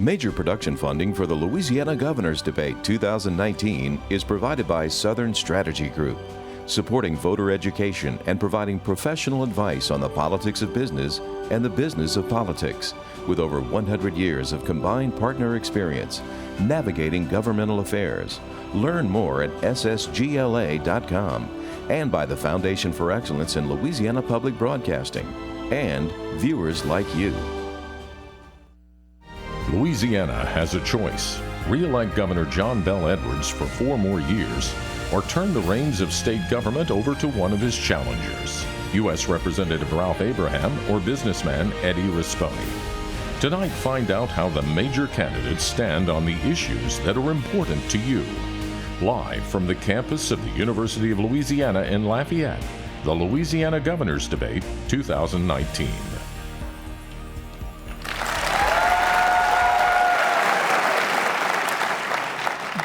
Major production funding for the Louisiana Governor's Debate 2019 is provided by Southern Strategy Group, supporting voter education and providing professional advice on the politics of business and the business of politics, with over 100 years of combined partner experience navigating governmental affairs. Learn more at ssgla.com and by the Foundation for Excellence in Louisiana Public Broadcasting and viewers like you. Louisiana has a choice. Re-elect Governor John Bel Edwards for 4 more years, or turn the reins of state government over to one of his challengers, U.S. Representative Ralph Abraham or businessman Eddie Rispone. Tonight, find out how the major candidates stand on the issues that are important to you. Live from the campus of the University of Louisiana in Lafayette, the Louisiana Governor's Debate 2019.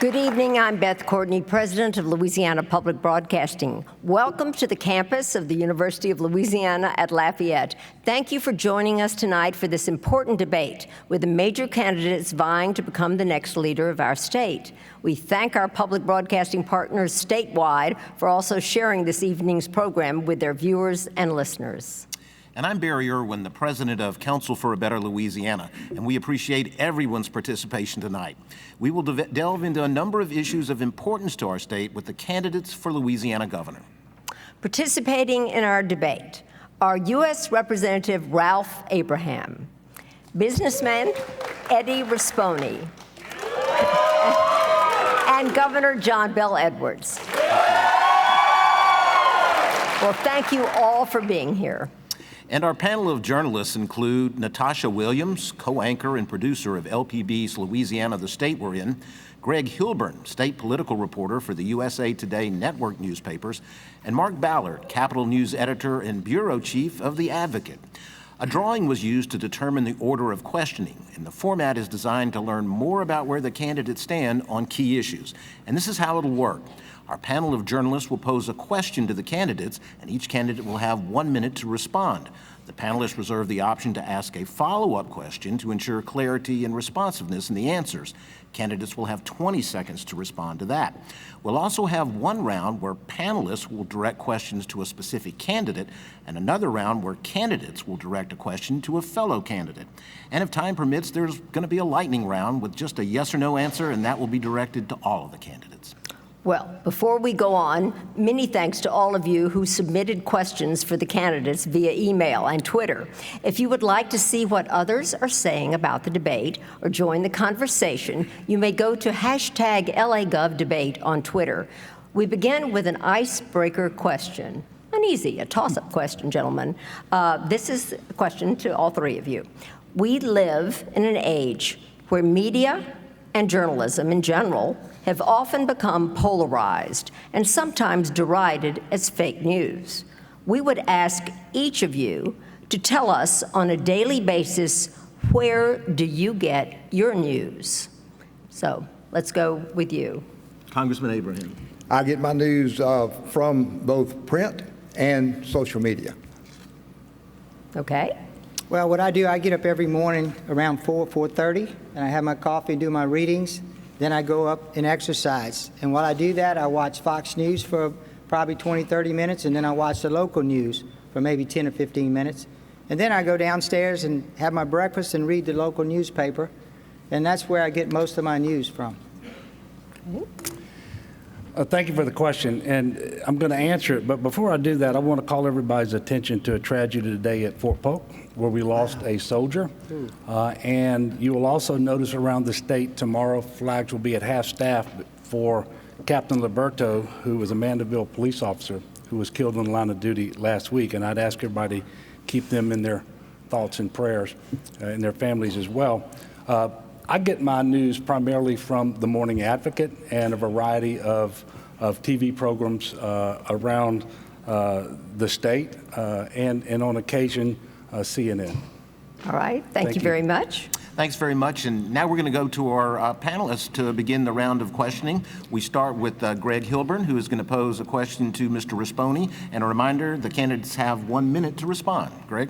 Good evening. I'm Beth Courtney, President of Louisiana Public Broadcasting. Welcome to the campus of the University of Louisiana at Lafayette. Thank you for joining us tonight for this important debate with the major candidates vying to become the next leader of our state. We thank our public broadcasting partners statewide for also sharing this evening's program with their viewers and listeners. And I'm Barry Irwin, the president of Council for a Better Louisiana, and we appreciate everyone's participation tonight. We will delve into a number of issues of importance to our state with the candidates for Louisiana governor. Participating in our debate are U.S. Representative Ralph Abraham, businessman Eddie Rispone, and Governor John Bel Edwards. Well, thank you all for being here. And our panel of journalists include Natasha Williams, co-anchor and producer of LPB's Louisiana, the State We're In, Greg Hilburn, state political reporter for the USA Today network newspapers, and Mark Ballard, Capitol News editor and bureau chief of The Advocate. A drawing was used to determine the order of questioning, and the format is designed to learn more about where the candidates stand on key issues. And this is how it'll work. Our panel of journalists will pose a question to the candidates, and each candidate will have 1 minute to respond. The panelists reserve the option to ask a follow-up question to ensure clarity and responsiveness in the answers. Candidates will have 20 seconds to respond to that. We'll also have one round where panelists will direct questions to a specific candidate, and another round where candidates will direct a question to a fellow candidate. And if time permits, there's going to be a lightning round with just a yes or no answer, and that will be directed to all of the candidates. Well, before we go on, many thanks to all of you who submitted questions for the candidates via email and Twitter. If you would like to see what others are saying about the debate or join the conversation, you may go to #LAGovDebate on Twitter. We begin with an icebreaker question. A toss-up question, gentlemen. This is a question to all three of you. We live in an age where media and journalism in general have often become polarized and sometimes derided as fake news. We would ask each of you to tell us on a daily basis, where do you get your news? So let's go with you. Congressman Abraham. I get my news from both print and social media. Okay. Well, what I do, I get up every morning around 4:30, and I have my coffee and do my readings. Then I go up and exercise. And while I do that, I watch Fox News for probably 20, 30 minutes, and then I watch the local news for maybe 10 or 15 minutes. And then I go downstairs and have my breakfast and read the local newspaper, and that's where I get most of my news from. Thank you for the question, and I'm going to answer it. But before I do that, I want to call everybody's attention to a tragedy today at Fort Polk, where we lost a soldier. And you will also notice around the state tomorrow, flags will be at half-staff for Captain Liberto, who was a Mandeville police officer who was killed in the line of duty last week. And I'd ask everybody to keep them in their thoughts and prayers, and their families as well. I get my news primarily from the Morning Advocate and a variety of TV programs around the state, and on occasion, CNN. All right. Thank you very much. Thanks very much. And now we're going to go to our panelists to begin the round of questioning. We start with Greg Hilburn, who is going to pose a question to Mr. Rispone. And a reminder, the candidates have 1 minute to respond. Greg?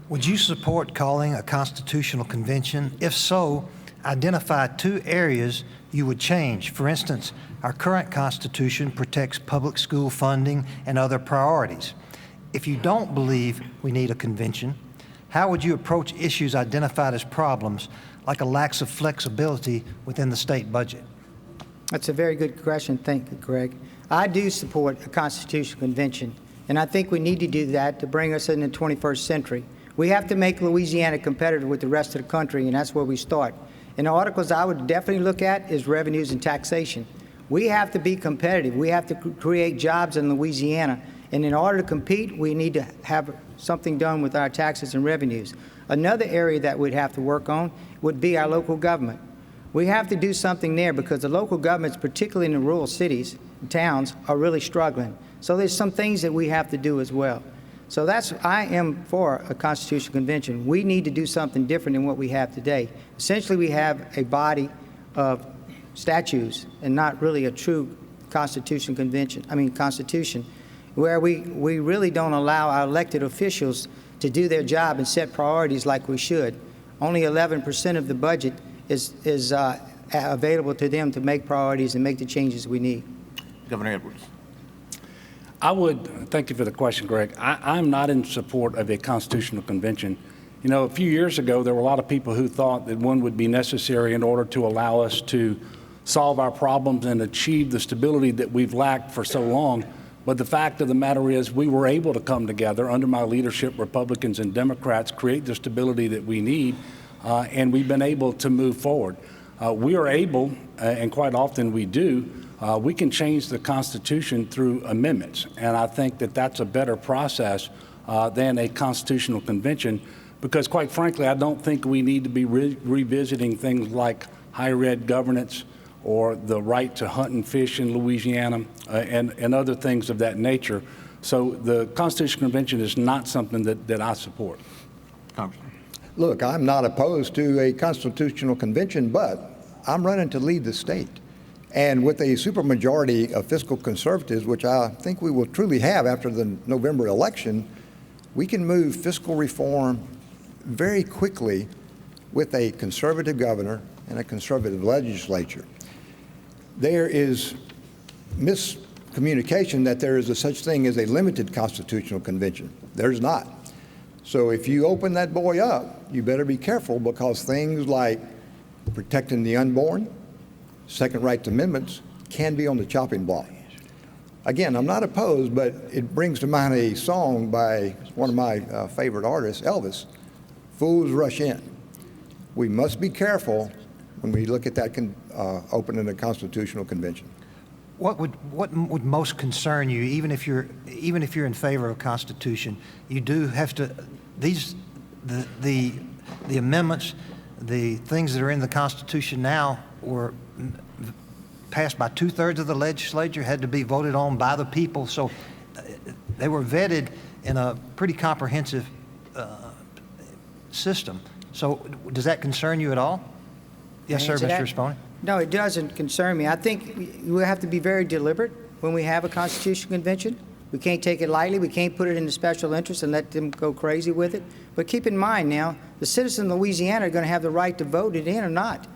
Would you support calling a constitutional convention? If so, identify 2 areas you would change. For instance, our current Constitution protects public school funding and other priorities. If you don't believe we need a convention, how would you approach issues identified as problems, like a lack of flexibility within the state budget? That's a very good question. Thank you, Greg. I do support a constitutional convention, and I think we need to do that to bring us in the 21st century. We have to make Louisiana competitive with the rest of the country, and that's where we start. And the articles I would definitely look at is revenues and taxation. We have to be competitive. We have to create jobs in Louisiana. And in order to compete, we need to have something done with our taxes and revenues. Another area that we'd have to work on would be our local government. We have to do something there because the local governments, particularly in the rural cities and towns, are really struggling. So there's some things that we have to do as well. So I am for a constitutional convention. We need to do something different than what we have today. Essentially, we have a body of statutes and not really a true constitution, where we really don't allow our elected officials to do their job and set priorities like we should. Only 11% of the budget is available to them to make priorities and make the changes we need. Governor Edwards. Thank you for the question, Greg. I'm not in support of a constitutional convention. You know, a few years ago, there were a lot of people who thought that one would be necessary in order to allow us to solve our problems and achieve the stability that we've lacked for so long. But the fact of the matter is we were able to come together under my leadership, Republicans and Democrats, create the stability that we need, and we've been able to move forward. We are able, and quite often we do, we can change the Constitution through amendments. And I think that that's a better process than a constitutional convention, because quite frankly, I don't think we need to be revisiting things like higher ed governance or the right to hunt and fish in Louisiana and other things of that nature. So the Constitutional Convention is not something that I support. Congressman. Look, I'm not opposed to a constitutional convention, but I'm running to lead the state. And with a supermajority of fiscal conservatives, which I think we will truly have after the November election, we can move fiscal reform very quickly with a conservative governor and a conservative legislature. There is miscommunication that there is a such thing as a limited constitutional convention. There's not. So if you open that boy up, you better be careful, because things like protecting the unborn, second rights amendments can be on the chopping block. Again, I'm not opposed, but it brings to mind a song by one of my favorite artists, Elvis, "Fools Rush In." We must be careful when we look at that opening a constitutional convention. What would most concern you, even if you're in favor of a constitution? You do have to the amendments, the things that are in the Constitution now were passed by 2/3 of the legislature, had to be voted on by the people. So they were vetted in a pretty comprehensive system. So does that concern you at all? Yes, sir, Mr. Rispone. No, it doesn't concern me. I think we have to be very deliberate when we have a constitutional convention. We can't take it lightly. We can't put it in the special interest and let them go crazy with it. But keep in mind now, the citizens of Louisiana are going to have the right to vote it in or not.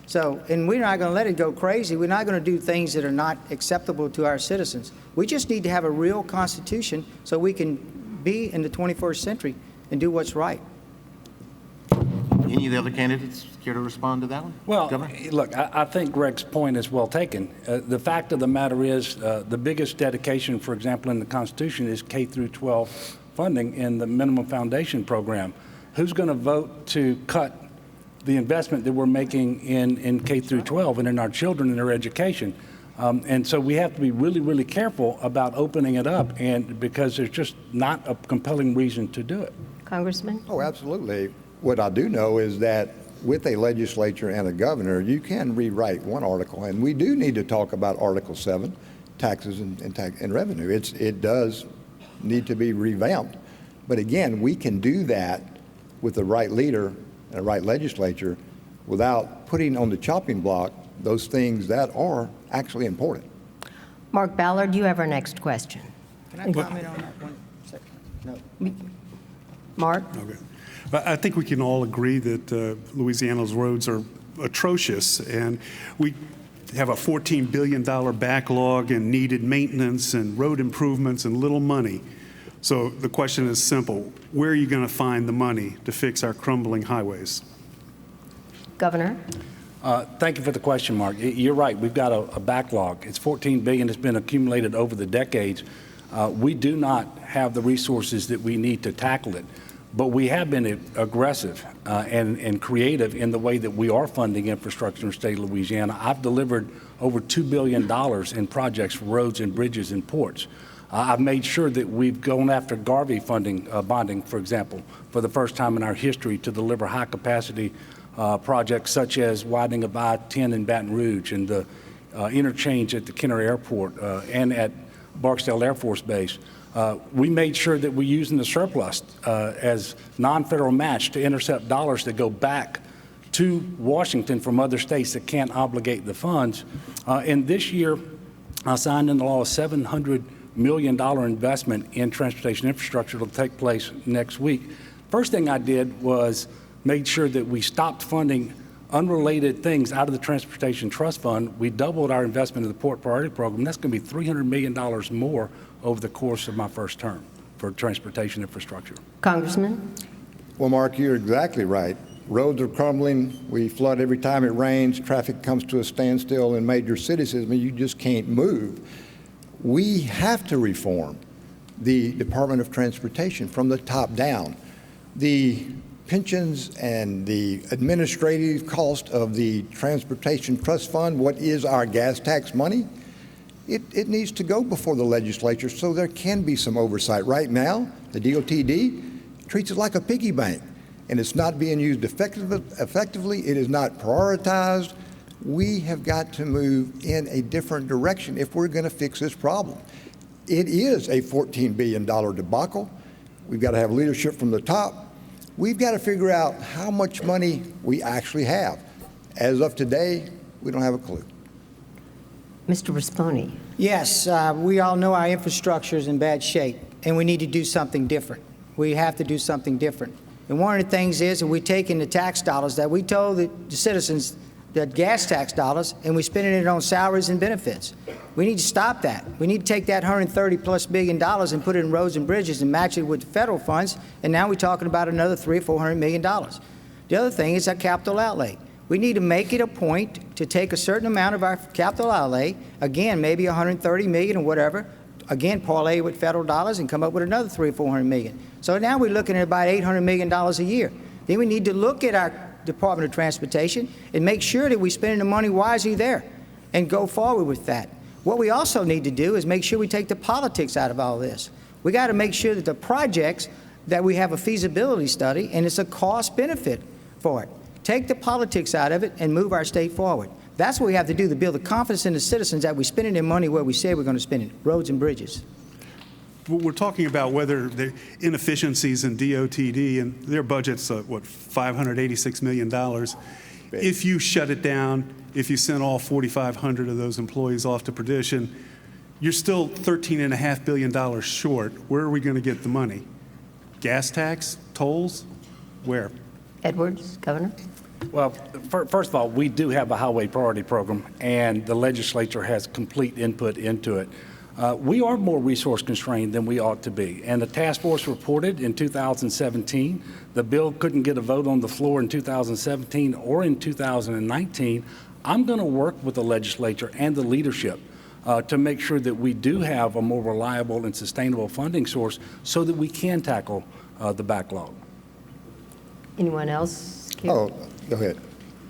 So, and we're not going to let it go crazy. We're not going to do things that are not acceptable to our citizens. We just need to have a real constitution so we can be in the 21st century and do what's right. Any of the other candidates care to respond to that one? Well, Governor? look, I think Greg's point is well taken. The fact of the matter is the biggest dedication, for example, in the Constitution is K through 12 funding in the minimum foundation program. Who's going to vote to cut the investment that we're making in K through 12 and in our children and their education? And so we have to be really, really careful about opening it up, and because there's just not a compelling reason to do it. Congressman? Oh, absolutely. What I do know is that with a legislature and a governor, you can rewrite one article, and we do need to talk about Article 7, taxes and revenue. It does need to be revamped. But again, we can do that with the right leader and a right legislature without putting on the chopping block those things that are actually important. Mark Ballard, you have our next question. Can I comment on that one second? No. Mark? Okay. But I think we can all agree that Louisiana's roads are atrocious, and we have a $14 billion backlog and needed maintenance and road improvements and little money. So the question is simple. Where are you going to find the money to fix our crumbling highways? Governor? Thank you for the question, Mark. You're right. We've got a backlog. It's $14 billion that's been accumulated over the decades. We do not have the resources that we need to tackle it. But we have been aggressive and creative in the way that we are funding infrastructure in the state of Louisiana. I've delivered over $2 billion in projects for roads and bridges and ports. I've made sure that we've gone after Garvey funding, bonding, for example, for the first time in our history to deliver high-capacity projects such as widening of I-10 in Baton Rouge and the interchange at the Kenner Airport and at Barksdale Air Force Base. We made sure that we're using the surplus as non-federal match to intercept dollars that go back to Washington from other states that can't obligate the funds. And this year, I signed into law a $700 million investment in transportation infrastructure that will take place next week. First thing I did was made sure that we stopped funding unrelated things out of the Transportation Trust Fund. We doubled our investment in the Port Priority Program. That's going to be $300 million more over the course of my first term for transportation infrastructure. Congressman? Well, Mark, you're exactly right. Roads are crumbling. We flood every time it rains. Traffic comes to a standstill in major cities. I mean, you just can't move. We have to reform the Department of Transportation from the top down. The pensions and the administrative cost of the Transportation Trust Fund, what is our gas tax money, it needs to go before the legislature so there can be some oversight. Right now, the DOTD treats it like a piggy bank, and it's not being used effectively. It is not prioritized. We have got to move in a different direction if we're going to fix this problem. It is a $14 billion debacle. We've got to have leadership from the top. We've got to figure out how much money we actually have. As of today, we don't have a clue. Mr. Risponi? Yes, we all know our infrastructure is in bad shape, and we need to do something different. We have to do something different. And one of the things is that we're taking the tax dollars that we told the citizens, that gas tax dollars, and we're spending it on salaries and benefits. We need to stop that. We need to take that $130+ billion and put it in roads and bridges and match it with the federal funds, and now we're talking about another $300 or $400 million. The other thing is our capital outlay. We need to make it a point to take a certain amount of our capital outlay, again, maybe $130 million or whatever, again, parlay with federal dollars and come up with another $300 or $400 million. So now we're looking at about $800 million a year. Then we need to look at our Department of Transportation and make sure that we're spending the money wisely there and go forward with that. What we also need to do is make sure we take the politics out of all this. We got to make sure that the projects that we have a feasibility study and it's a cost benefit for it. Take the politics out of it and move our state forward. That's what we have to do to build the confidence in the citizens that we're spending their money where we say we're going to spend it, roads and bridges. We're talking about whether the inefficiencies in DOTD, and their budget's, what, $586 million. If you shut it down, if you sent all 4,500 of those employees off to perdition, you're still $13.5 billion short. Where are we going to get the money? Gas tax? Tolls? Where? Edwards, Governor? Well, first of all, we do have a highway priority program, and the legislature has complete input into it. We are more resource constrained than we ought to be. And the task force reported in 2017, the bill couldn't get a vote on the floor in 2017 or in 2019. I'm going to work with the legislature and the leadership to make sure that we do have a more reliable and sustainable funding source so that we can tackle the backlog. Anyone else? Oh, go ahead.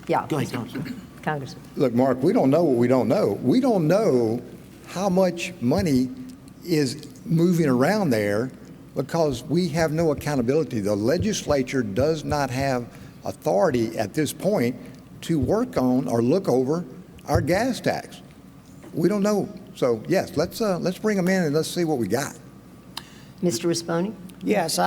Yeah. Go ahead, Congressman. Congressman. Look, Mark, we don't know what we don't know. We don't know how much money is moving around there because we have no accountability. The legislature does not have authority at this point to work on or look over our gas tax. We don't know. So yes, let's bring them in and let's see what we got. Mr. Risponi? Yes,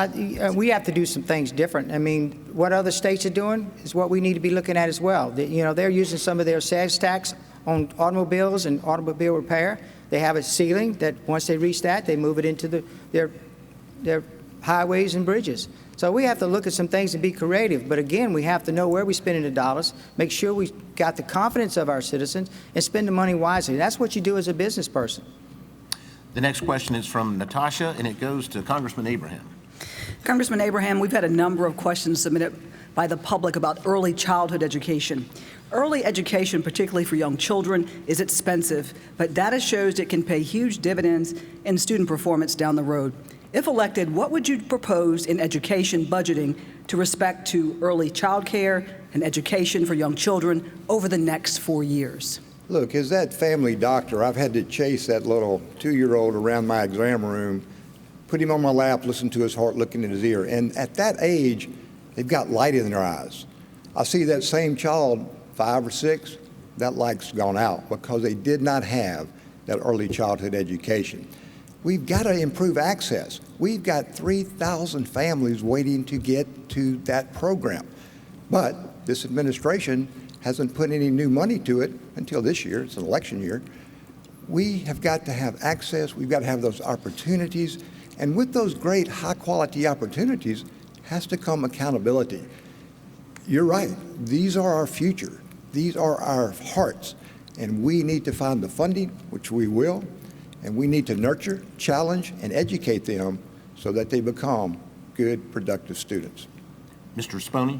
we have to do some things different. I mean, what other states are doing is what we need to be looking at as well. They're using some of their sales tax on automobiles and automobile repair. They have a ceiling that once they reach that, they move it into their highways and bridges. So we have to look at some things and be creative. But again, we have to know where we're spending the dollars, make sure we got the confidence of our citizens, and spend the money wisely. That's what you do as a business person. The next question is from Natasha, and it goes to Congressman Abraham. Congressman Abraham, we've had a number of questions submitted by the public about early childhood education. Early education, particularly for young children, is expensive, but data shows it can pay huge dividends in student performance down the road. If elected, what would you propose in education budgeting to respect to early child care and education for young children over the next 4 years? Look, as that family doctor, I've had to chase that little 2-year-old around my exam room, put him on my lap, listen to his heart, looking in his ear. And at that age, they've got light in their eyes. I see that same child, 5 or 6, that light's gone out because they did not have that early childhood education. We've got to improve access. We've got 3,000 families waiting to get to that program. But this administration hasn't put any new money to it until this year. It's an election year. We have got to have access. We've got to have those opportunities. And with those great high-quality opportunities has to come accountability. You're right. These are our future. These are our hearts. And we need to find the funding, which we will, and we need to nurture, challenge, and educate them so that they become good, productive students. Mr. Sponey?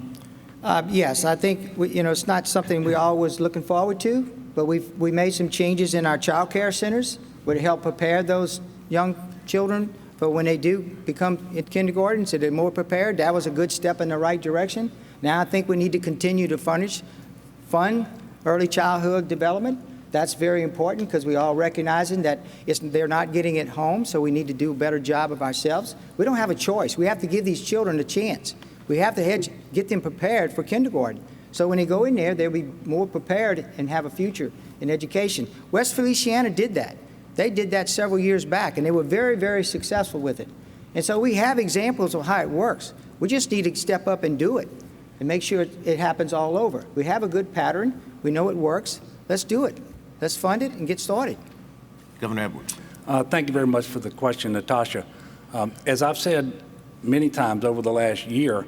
Yes, I think it's not something we're always looking forward to, but we made some changes in our child care centers to help prepare those young children for when they do become in kindergarten, so they're more prepared. That was a good step in the right direction. Now I think we need to continue to fund early childhood development. That's very important because we all recognizing that they're not getting it home, so we need to do a better job of ourselves. We don't have a choice. We have to give these children a chance. We have to get them prepared for kindergarten. So when they go in there, they'll be more prepared and have a future in education. West Feliciana did that. They did that several years back, and they were very, very successful with it. And so we have examples of how it works. We just need to step up and do it and make sure it happens all over. We have a good pattern. We know it works. Let's do it. Let's fund it and get started. Governor Edwards. Thank you very much for the question, Natasha. As I've said many times over the last year,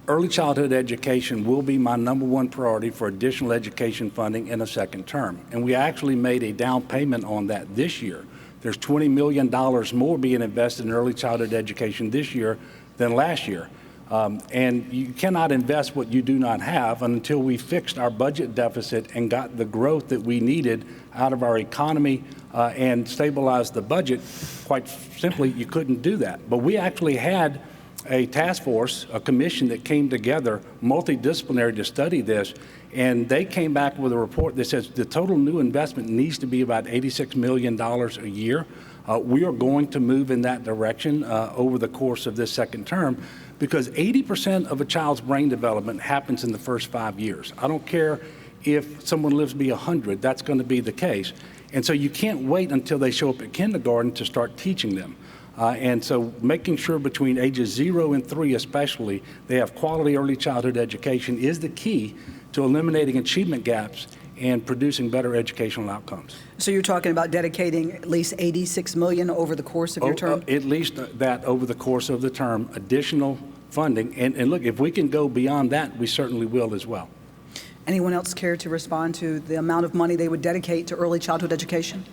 early childhood education will be my #1 priority for additional education funding in a second term. And we actually made a down payment on that this year. There's $20 million more being invested in early childhood education this year than last year. And you cannot invest what you do not have until we fixed our budget deficit and got the growth that we needed out of our economy and stabilized the budget. Quite simply, you couldn't do that. But we actually had a task force, a commission that came together, multidisciplinary, to study this, and they came back with a report that says the total new investment needs to be about $86 million a year. We are going to move in that direction over the course of this second term, because 80% of a child's brain development happens in the first 5 years. I don't care if someone lives to be 100, that's going to be the case. And so you can't wait until they show up at kindergarten to start teaching them. And so making sure between ages 0 and 3 especially, they have quality early childhood education is the key to eliminating achievement gaps and producing better educational outcomes. So you're talking about dedicating at least $86 million over the course of your term? At least that over the course of the term, additional funding. And look, if we can go beyond that, we certainly will as well. Anyone else care to respond to the amount of money they would dedicate to early childhood education?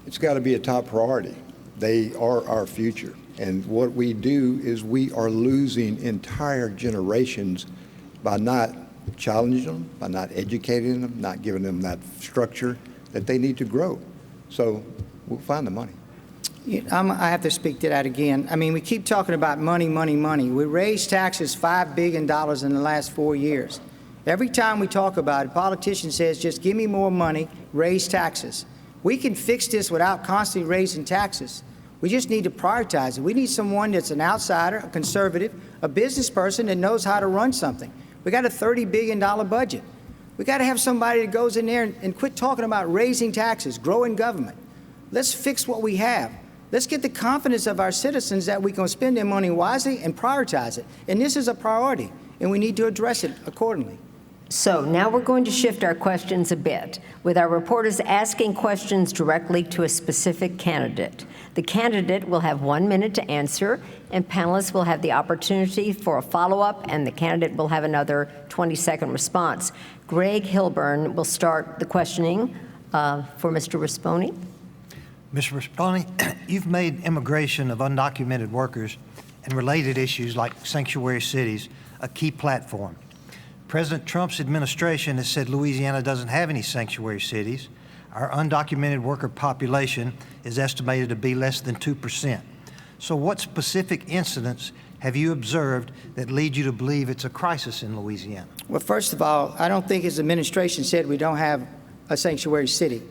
It's got to be a top priority. They are our future. And what we do is we are losing entire generations by not challenging them, by not educating them, not giving them that structure that they need to grow. So we'll find the money. I have to speak to that again. I mean, we keep talking about money, money, money. We raised taxes $5 billion in the last 4 years. Every time we talk about it, a politician says, just give me more money, raise taxes. We can fix this without constantly raising taxes. We just need to prioritize it. We need someone that's an outsider, a conservative, a business person that knows how to run something. We got a $30 billion budget. We got to have somebody that goes in there and quit talking about raising taxes, growing government. Let's fix what we have. Let's get the confidence of our citizens that we can spend their money wisely and prioritize it. And this is a priority, and we need to address it accordingly. So now we're going to shift our questions a bit, with our reporters asking questions directly to a specific candidate. The candidate will have 1 minute to answer, and panelists will have the opportunity for a follow-up, and the candidate will have another 20-second response. Greg Hilburn will start the questioning for Mr. Risponi. Mr. Risponi, you've made immigration of undocumented workers and related issues like sanctuary cities a key platform. President Trump's administration has said Louisiana doesn't have any sanctuary cities. Our undocumented worker population is estimated to be less than 2%. So what specific incidents have you observed that lead you to believe it's a crisis in Louisiana? Well, first of all, I don't think his administration said we don't have a sanctuary city.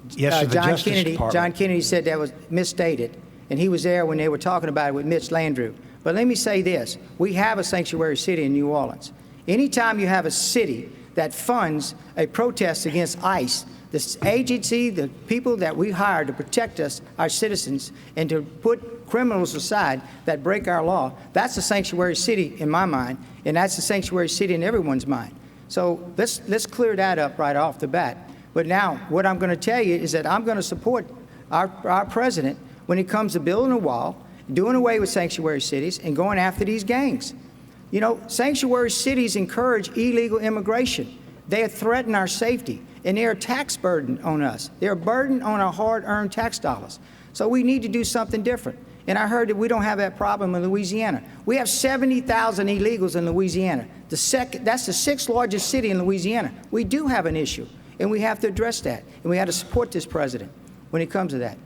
Yes, the Justice Department. John Kennedy said that was misstated, and he was there when they were talking about it with Mitch Landrieu. But let me say this. We have a sanctuary city in New Orleans. Anytime you have a city that funds a protest against ICE, this agency, the people that we hire to protect us, our citizens, and to put criminals aside that break our law, that's a sanctuary city in my mind, and that's a sanctuary city in everyone's mind. So let's clear that up right off the bat. But now, what I'm going to tell you is that I'm going to support our president when it comes to building a wall, doing away with sanctuary cities, and going after these gangs. You know, sanctuary cities encourage illegal immigration. They threaten our safety, and they're a tax burden on us. They're a burden on our hard-earned tax dollars. So we need to do something different. And I heard that we don't have that problem in Louisiana. We have 70,000 illegals in Louisiana. That's the sixth largest city in Louisiana. We do have an issue, and we have to address that. And we have to support this president when it comes to that.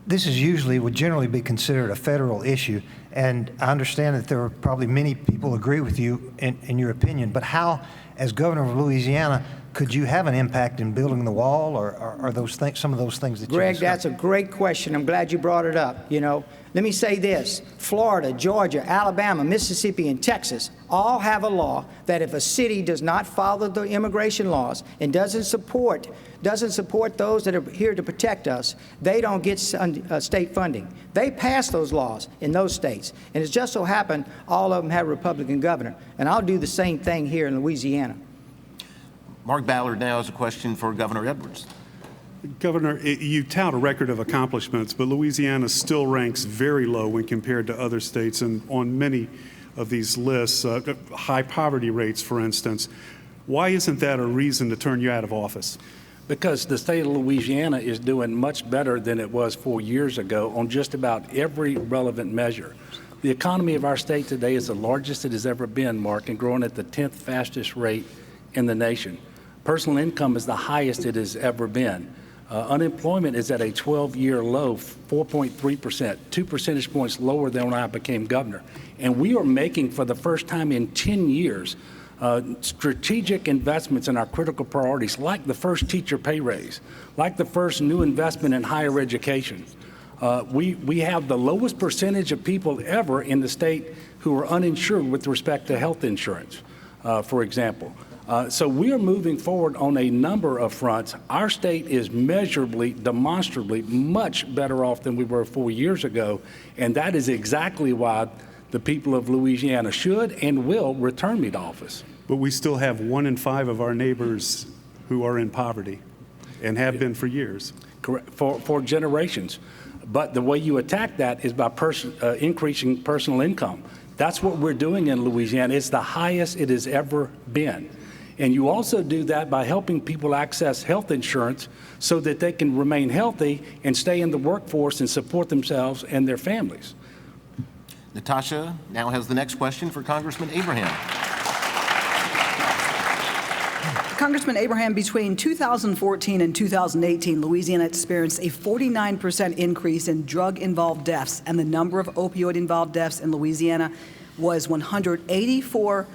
This would generally be considered a federal issue, and I understand that there are probably many people agree with you in your opinion, but how, as governor of Louisiana, could you have an impact in building the wall, or are those things, some of those things that you Greg, discussed? that's a great question. I'm glad you brought it up. You know, let me say this. Florida, Georgia, Alabama, Mississippi, and Texas all have a law that if a city does not follow the immigration laws and doesn't support those that are here to protect us, they don't get state funding. They pass those laws in those states. And it just so happened all of them have a Republican governor. And I'll do the same thing here in Louisiana. Mark Ballard now has a question for Governor Edwards. Governor, you tout a record of accomplishments, but Louisiana still ranks very low when compared to other states, and on many of these lists, high poverty rates, for instance. Why isn't that a reason to turn you out of office? Because the state of Louisiana is doing much better than it was 4 years ago on just about every relevant measure. The economy of our state today is the largest it has ever been, Mark, and growing at the 10th fastest rate in the nation. Personal income is the highest it has ever been. Unemployment is at a 12-year low, 4.3%, 2 percentage points lower than when I became governor. And we are making, for the first time in 10 years, strategic investments in our critical priorities, like the first teacher pay raise, like the first new investment in higher education. We have the lowest percentage of people ever in the state who are uninsured with respect to health insurance, for example. So we are moving forward on a number of fronts. Our state is measurably, demonstrably much better off than we were 4 years ago, and that is exactly why the people of Louisiana should and will return me to office. But we still have 1 in 5 of our neighbors who are in poverty and have been for years. Correct, for generations. But the way you attack that is by increasing personal income. That's what we're doing in Louisiana. It's the highest it has ever been. And you also do that by helping people access health insurance so that they can remain healthy and stay in the workforce and support themselves and their families. Natasha now has the next question for Congressman Abraham. Congressman Abraham, between 2014 and 2018, Louisiana experienced a 49% increase in drug-involved deaths, and the number of opioid-involved deaths in Louisiana was 184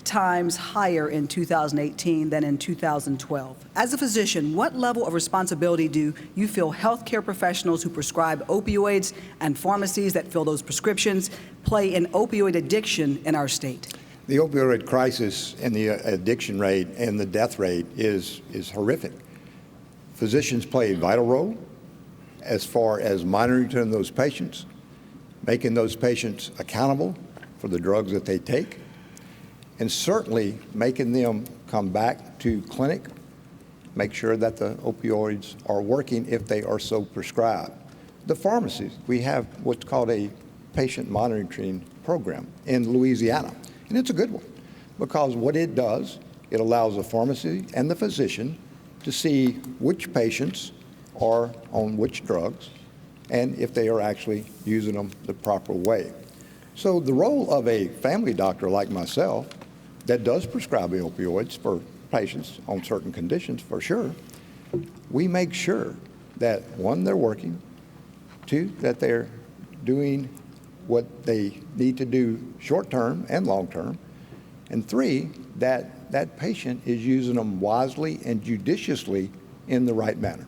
times higher in 2018 than in 2012. As a physician, what level of responsibility do you feel healthcare professionals who prescribe opioids and pharmacies that fill those prescriptions play in opioid addiction in our state? The opioid crisis and the addiction rate and the death rate is horrific. Physicians play a vital role as far as monitoring those patients, making those patients accountable for the drugs that they take. and certainly making them come back to clinic, make sure that the opioids are working if they are so prescribed. The pharmacies, we have what's called a patient monitoring program in Louisiana, and it's a good one because what it does, it allows the pharmacy and the physician to see which patients are on which drugs and if they are actually using them the proper way. So the role of a family doctor like myself that does prescribe the opioids for patients on certain conditions, for sure, we make sure that, one, they're working, two, that they're doing what they need to do short-term and long-term, and three, that that patient is using them wisely and judiciously in the right manner.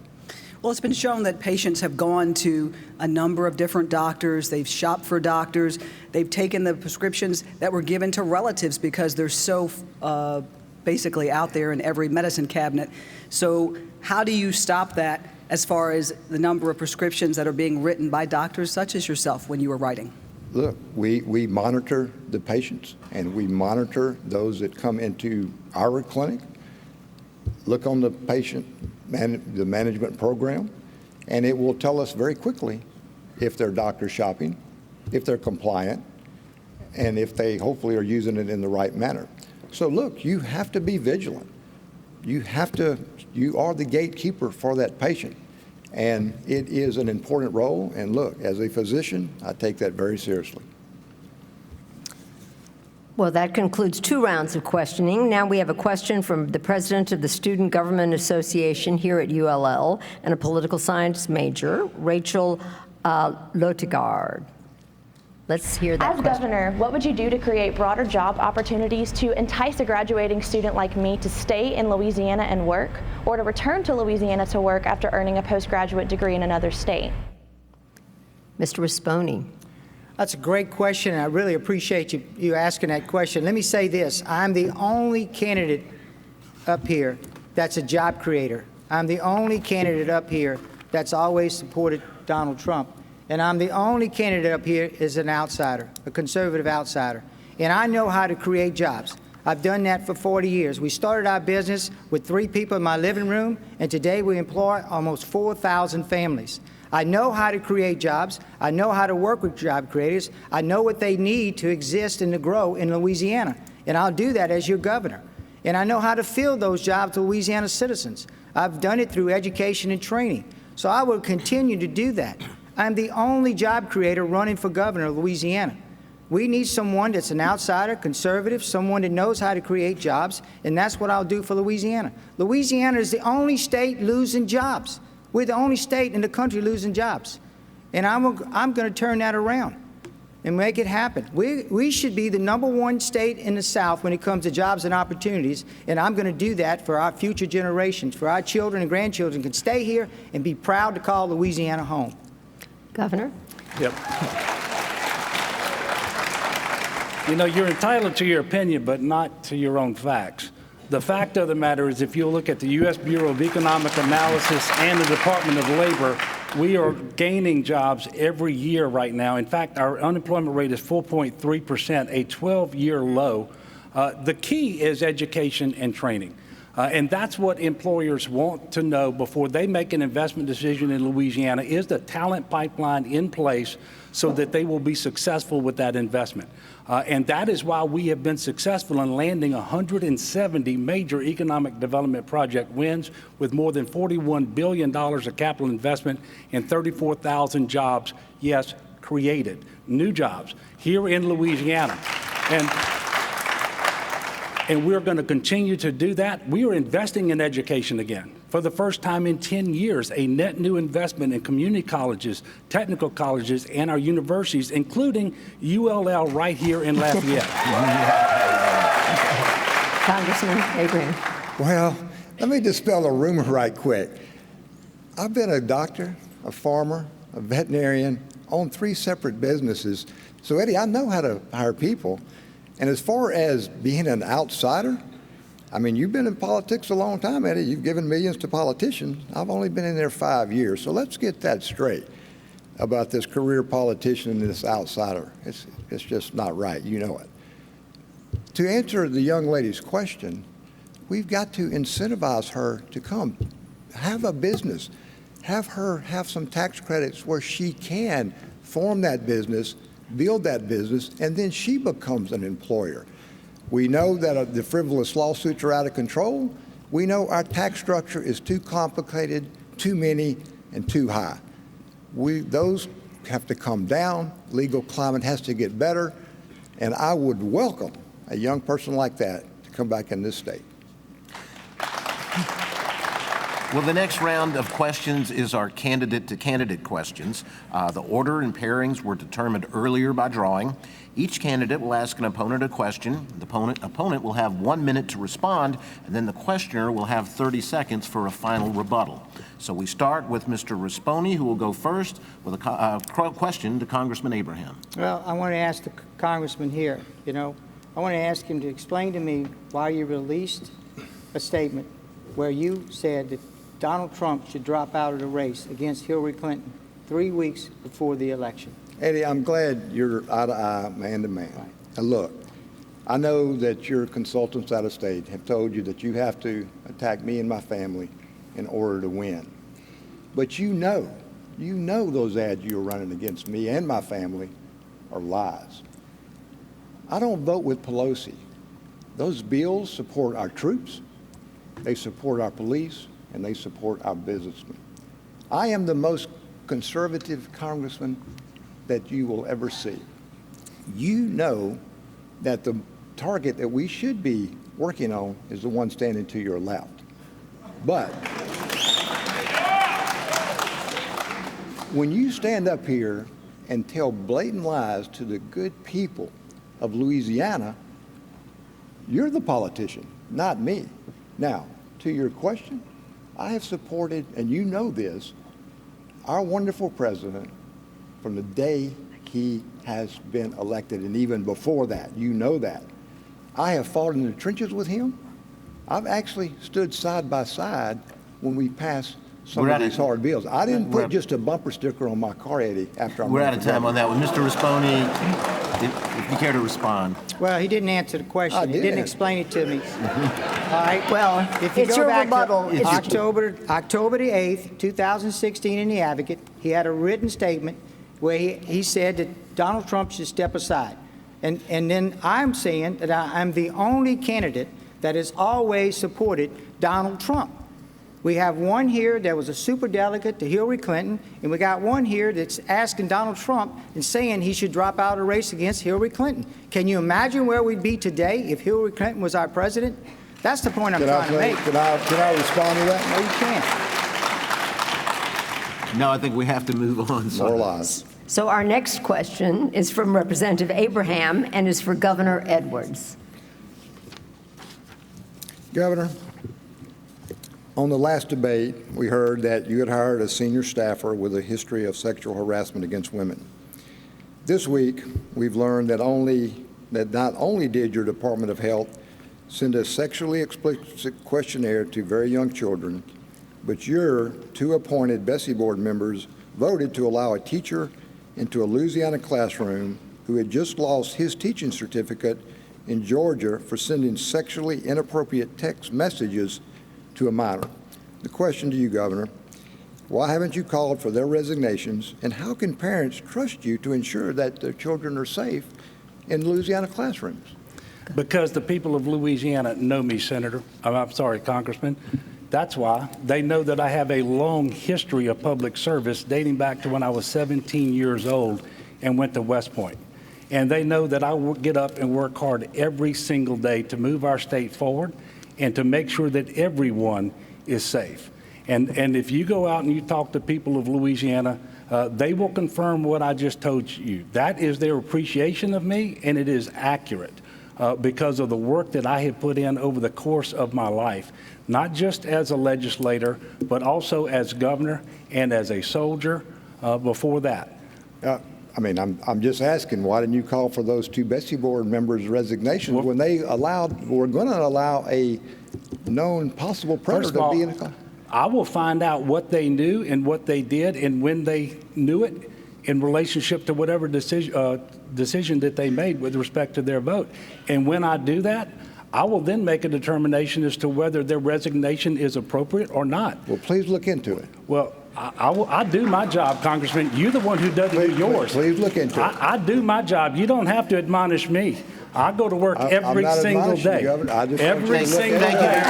Well, it's been shown that patients have gone to a number of different doctors. They've shopped for doctors. They've taken the prescriptions that were given to relatives because they're so basically out there in every medicine cabinet. So how do you stop that as far as the number of prescriptions that are being written by doctors such as yourself when you were writing? Look, we monitor the patients and we monitor those that come into our clinic, look on the patient, the management program, and it will tell us very quickly if they're doctor shopping, if they're compliant, and if they hopefully are using it in the right manner. So look, you have to be vigilant. You are the gatekeeper for that patient. And it is an important role. And look, as a physician, I take that very seriously. Well, that concludes 2 rounds of questioning. Now we have a question from the president of the Student Government Association here at ULL and a political science major, Rachel Lotegard. Let's hear that question. As governor, what would you do to create broader job opportunities to entice a graduating student like me to stay in Louisiana and work, or to return to Louisiana to work after earning a postgraduate degree in another state? Mr. Risponi. That's a great question, and I really appreciate you asking that question. Let me say this. I'm the only candidate up here that's a job creator. I'm the only candidate up here that's always supported Donald Trump. And I'm the only candidate up here as an outsider, a conservative outsider. And I know how to create jobs. I've done that for 40 years. We started our business with 3 people in my living room, and today we employ almost 4,000 families. I know how to create jobs. I know how to work with job creators. I know what they need to exist and to grow in Louisiana. And I'll do that as your governor. And I know how to fill those jobs to Louisiana citizens. I've done it through education and training. So I will continue to do that. I'm the only job creator running for governor of Louisiana. We need someone that's an outsider, conservative, someone that knows how to create jobs, and that's what I'll do for Louisiana. Louisiana is the only state losing jobs. We're the only state in the country losing jobs. And I'm going to turn that around and make it happen. We should be the #1 state in the South when it comes to jobs and opportunities, and I'm going to do that for our future generations, for our children and grandchildren can stay here and be proud to call Louisiana home. Governor? Yep. You know, you're entitled to your opinion, but not to your own facts. The fact of the matter is, if you look at the U.S. Bureau of Economic Analysis and the Department of Labor, we are gaining jobs every year right now. In fact, our unemployment rate is 4.3%, a 12-year low. The key is education and training. And that's what employers want to know before they make an investment decision in Louisiana. Is the talent pipeline in place so that they will be successful with that investment? And that is why we have been successful in landing 170 major economic development project wins with more than $41 billion of capital investment and 34,000 jobs, yes, created, new jobs here in Louisiana. And we're going to continue to do that. We are investing in education again. For the first time in 10 years, a net new investment in community colleges, technical colleges, and our universities, including ULL right here in Lafayette. Congressman Abraham. Well, let me dispel a rumor right quick. I've been a doctor, a farmer, a veterinarian, own 3 separate businesses. So, Eddie, I know how to hire people. And as far as being an outsider, I mean, you've been in politics a long time, Eddie. You've given millions to politicians. I've only been in there 5 years. So let's get that straight about this career politician and this outsider. It's just not right. You know it. To answer the young lady's question, we've got to incentivize her to come, have a business, have her have some tax credits where she can form that business, build that business, and then she becomes an employer. We know that the frivolous lawsuits are out of control. We know our tax structure is too complicated, too many, and too high. Those have to come down. Legal climate has to get better. And I would welcome a young person like that to come back in this state. Well, the next round of questions is our candidate-to-candidate questions. The order and pairings were determined earlier by drawing. Each candidate will ask an opponent a question. The opponent will have 1 minute to respond, and then the questioner will have 30 seconds for a final rebuttal. So we start with Mr. Risponi, who will go first with a question to Congressman Abraham. Well, I want to ask the congressman here, I want to ask him to explain to me why you released a statement where you said that Donald Trump should drop out of the race against Hillary Clinton 3 weeks before the election. Eddie, I'm glad you're eye to eye, man to man. Right. And look, I know that your consultants out of state have told you that you have to attack me and my family in order to win. But you know those ads you're running against me and my family are lies. I don't vote with Pelosi. Those bills support our troops, they support our police, and they support our businessmen. I am the most conservative congressman that you will ever see. You know that the target that we should be working on is the one standing to your left. But when you stand up here and tell blatant lies to the good people of Louisiana, you're the politician, not me. Now, to your question, I have supported, and you know this, our wonderful president from the day he has been elected, and even before that, you know that. I have fought in the trenches with him. I've actually stood side by side when we passed some of these hard bills. I didn't put just a bumper sticker on my car, Eddie, after I'm We're out of time on that one. Mr. Risponi, if you care to respond. Well, he didn't answer the question. He didn't explain it to me. All right. Well, if you it's go your back rebuttal. to October the 8th, 2016 in the Advocate, he had a written statement where he said that Donald Trump should step aside. And then I'm saying that I'm the only candidate that has always supported Donald Trump. We have one here that was a superdelegate to Hillary Clinton, and we got one here that's asking Donald Trump and saying he should drop out of the race against Hillary Clinton. Can you imagine where we'd be today if Hillary Clinton was our president? That's the point I'm trying to make. Can I respond to that? No, you can't. No, I think we have to move on. More lies. So our next question is from Representative Abraham and is for Governor Edwards. Governor, on the last debate, we heard that you had hired a senior staffer with a history of sexual harassment against women. This week, we've learned that not only did your Department of Health send a sexually explicit questionnaire to very young children, but your two appointed Bessie Board members voted to allow a teacher into a Louisiana classroom who had just lost his teaching certificate in Georgia for sending sexually inappropriate text messages to a minor. The question to you, Governor, why haven't you called for their resignations, and how can parents trust you to ensure that their children are safe in Louisiana classrooms? Because the people of Louisiana know me, Senator. I'm sorry, Congressman. That's why. They know that I have a long history of public service dating back to when I was 17 years old and went to West Point. And they know that I will get up and work hard every single day to move our state forward and to make sure that everyone is safe. And if you go out and you talk to people of Louisiana, they will confirm what I just told you. That is their appreciation of me, and it is accurate because of the work that I have put in over the course of my life, not just as a legislator, but also as governor and as a soldier before that. I mean, I'm just asking, why didn't you call for those two Bessie Board members' resignations when they were going to allow a known possible predator to be in the class? I will find out what they knew and what they did and when they knew it, in relationship to whatever decision that they made with respect to their vote. And when I do that, I will then make a determination as to whether their resignation is appropriate or not. Well, please look into it. Well, I do my job, Congressman. You're the one who doesn't do yours. Please look into it. I do my job. You don't have to admonish me. I go to work every single day. Every single day.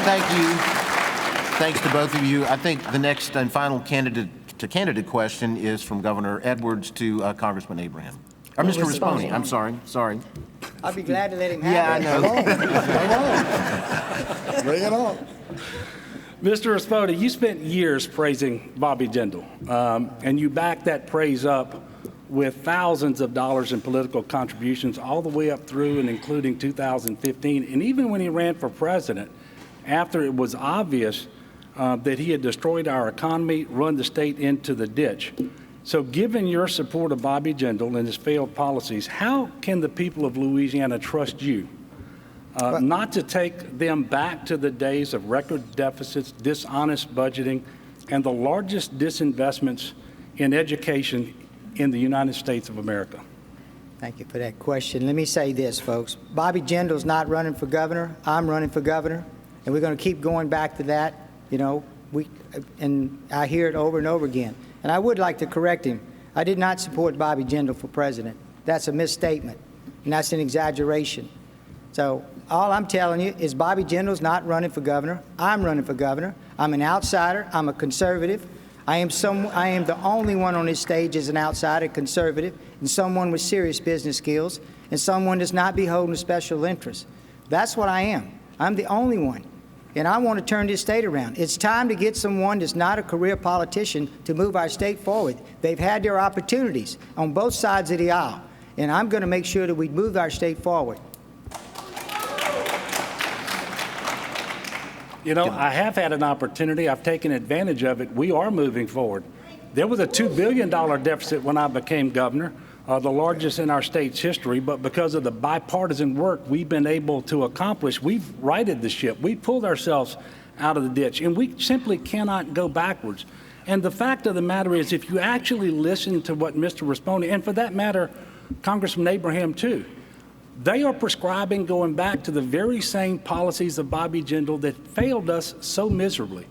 Thank you. Thanks to both of you. I think the next and final candidate question is from Governor Edwards to Congressman Abraham. Or Mr. Risponi, I'm sorry. I'd be glad to let him have it. Yeah, I know. Bring it on. Mr. Risponi, you spent years praising Bobby Jindal, and you backed that praise up with thousands of dollars in political contributions all the way up through and including 2015. And even when he ran for president, after it was obvious that he had destroyed our economy, run the state into the ditch. So given your support of Bobby Jindal and his failed policies, how can the people of Louisiana trust you not to take them back to the days of record deficits, dishonest budgeting, and the largest disinvestments in education in the United States of America? Thank you for that question. Let me say this, folks. Bobby Jindal's not running for governor. I'm running for governor, and we're going to keep going back to that. You know, and I hear it over and over again. And I would like to correct him. I did not support Bobby Jindal for president. That's a misstatement, and that's an exaggeration. So all I'm telling you is Bobby Jindal's not running for governor. I'm running for governor. I'm an outsider. I'm a conservative. I am the only one on this stage as an outsider, conservative, and someone with serious business skills, and someone that's not beholden to special interests. That's what I am. I'm the only one. And I want to turn this state around. It's time to get someone that's not a career politician to move our state forward. They've had their opportunities on both sides of the aisle, and I'm going to make sure that we move our state forward. You know, I have had an opportunity. I've taken advantage of it. We are moving forward. There was a $2 billion deficit when I became governor, the largest in our state's history, but because of the bipartisan work we've been able to accomplish, we've righted the ship. We pulled ourselves out of the ditch, and we simply cannot go backwards. And the fact of the matter is, if you actually listen to what Mr. Risponi, and for that matter, Congressman Abraham too, they are prescribing going back to the very same policies of Bobby Jindal that failed us so miserably.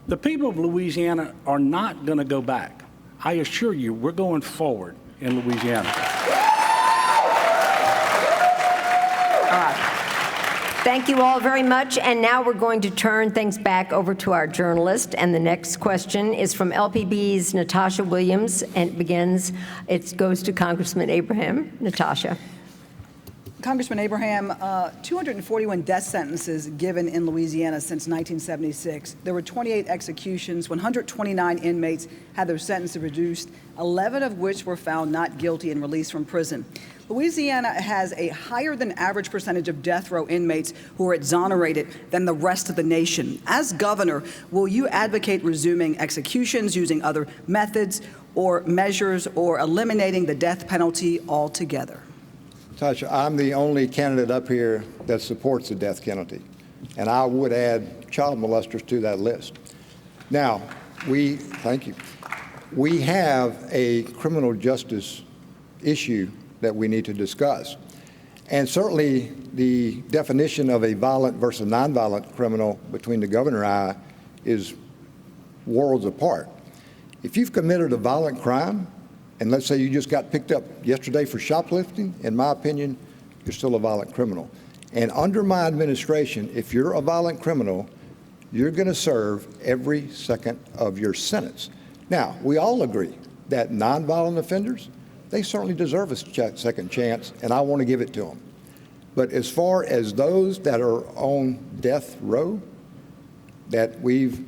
The people of Louisiana are not going to go back. I assure you, we're going forward in Louisiana. Thank you all very much. And now we're going to turn things back over to our journalist. And the next question is from LPB's Natasha Williams, and it goes to Congressman Abraham. Natasha. Congressman Abraham, 241 death sentences given in Louisiana since 1976. There were 28 executions. 129 inmates had their sentences reduced, 11 of which were found not guilty and released from prison. Louisiana has a higher than average percentage of death row inmates who are exonerated than the rest of the nation. As governor, will you advocate resuming executions, using other methods or measures, or eliminating the death penalty altogether? Tasha, I'm the only candidate up here that supports the death penalty, and I would add child molesters to that list. Now, thank you. We have a criminal justice issue that we need to discuss, and certainly the definition of a violent versus nonviolent criminal between the governor and I is worlds apart. If you've committed a violent crime, and let's say you just got picked up yesterday for shoplifting, in my opinion, you're still a violent criminal. And under my administration, if you're a violent criminal, you're going to serve every second of your sentence. Now, we all agree that nonviolent offenders, they certainly deserve a second chance, and I want to give it to them. But as far as those that are on death row, that we've